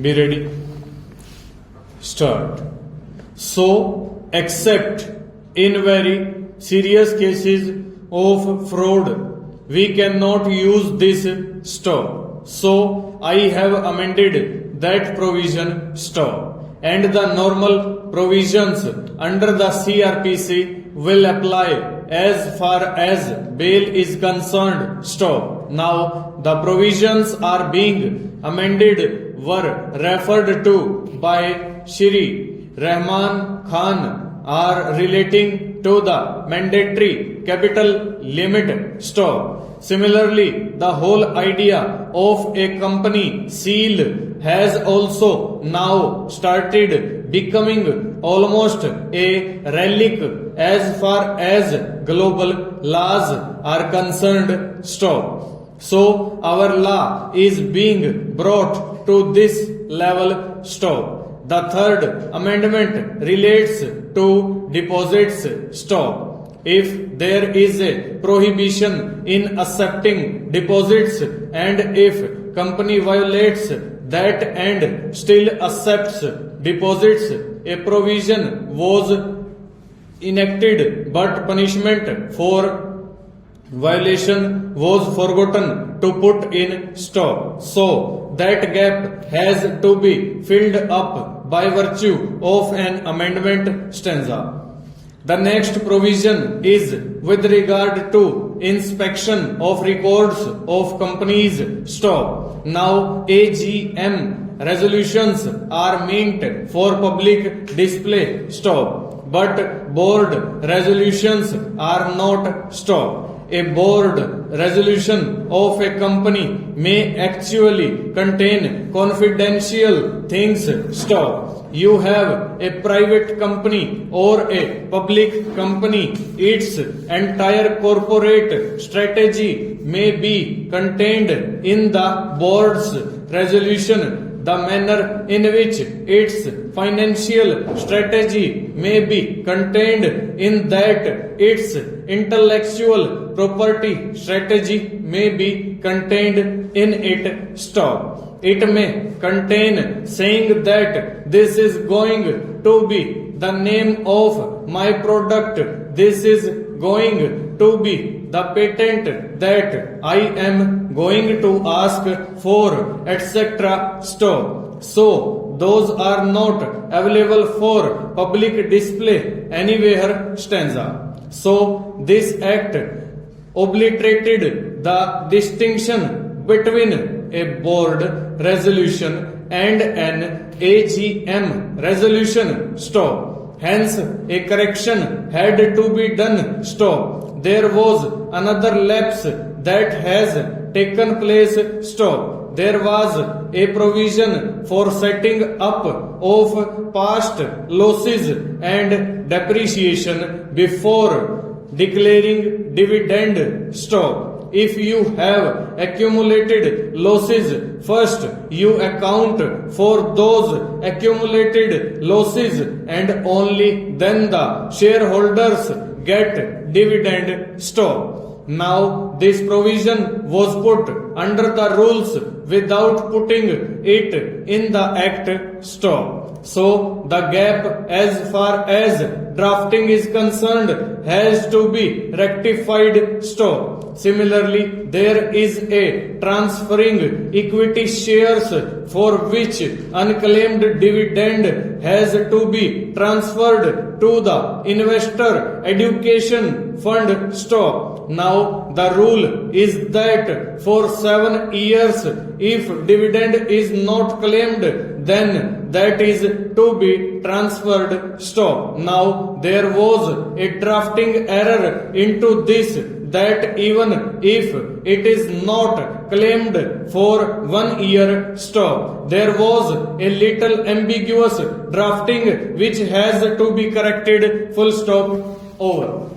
Be ready. Start. So, except in very serious cases of fraud, we cannot use this stop. So, I have amended that provision stop. And the normal provisions under the CRPC will apply as far as bail is concerned. Stop. Now, the provisions are being amended were referred to by Shri Rahman Khan are relating to the mandatory capital limit stop. Similarly, the whole idea of a company seal has also now started becoming almost a relic as far as global laws are concerned. Stop. So, our law is being brought to this level. Stop. The third amendment relates to deposits. Stop. If there is a prohibition in accepting deposits and if company violates that and still accepts deposits, a provision was enacted but punishment for violation was forgotten to put in stop. So that gap has to be filled up by virtue of an amendment stanza. The next provision is with regard to inspection of records of companies. Stop. Now AGM resolutions are meant for public display. Stop. But board resolutions are not. Stop. A board resolution of a company may actually contain confidential things. Stop. You have a private company or a public company. Its entire corporate strategy may be contained in the board's resolution. The manner in which its financial strategy may be contained in that its intellectual property strategy may be contained in it. Stop. It may contain saying that this is going to be the name of my product, this is going to be the patent that I am going to ask for, etc. Stop. So, those are not available for public display anywhere. Stanza. So, this act obliterated the distinction between a board resolution and an AGM resolution. Stop. Hence, a correction had to be done. Stop. There was another lapse that has taken place. Stop. There was a provision for setting up of past losses and depreciation before declaring dividend. Stop. If you have accumulated losses, first you account for those accumulated losses and only then the shareholders get dividend. Stop. Now this provision was put under the rules without putting it in the act. Stop. So the gap as far as drafting is concerned has to be rectified. Stop. Similarly, there is a transferring equity shares for which unclaimed dividend has to be transferred to the investor education fund. Stop. Now the rule is that for 7 years if dividend is not claimed then that is to be transferred. Stop. Now there was a drafting error into this that even if it is not claimed for 1 year. Stop. There was a little ambiguous drafting which has to be corrected. Full stop. Over.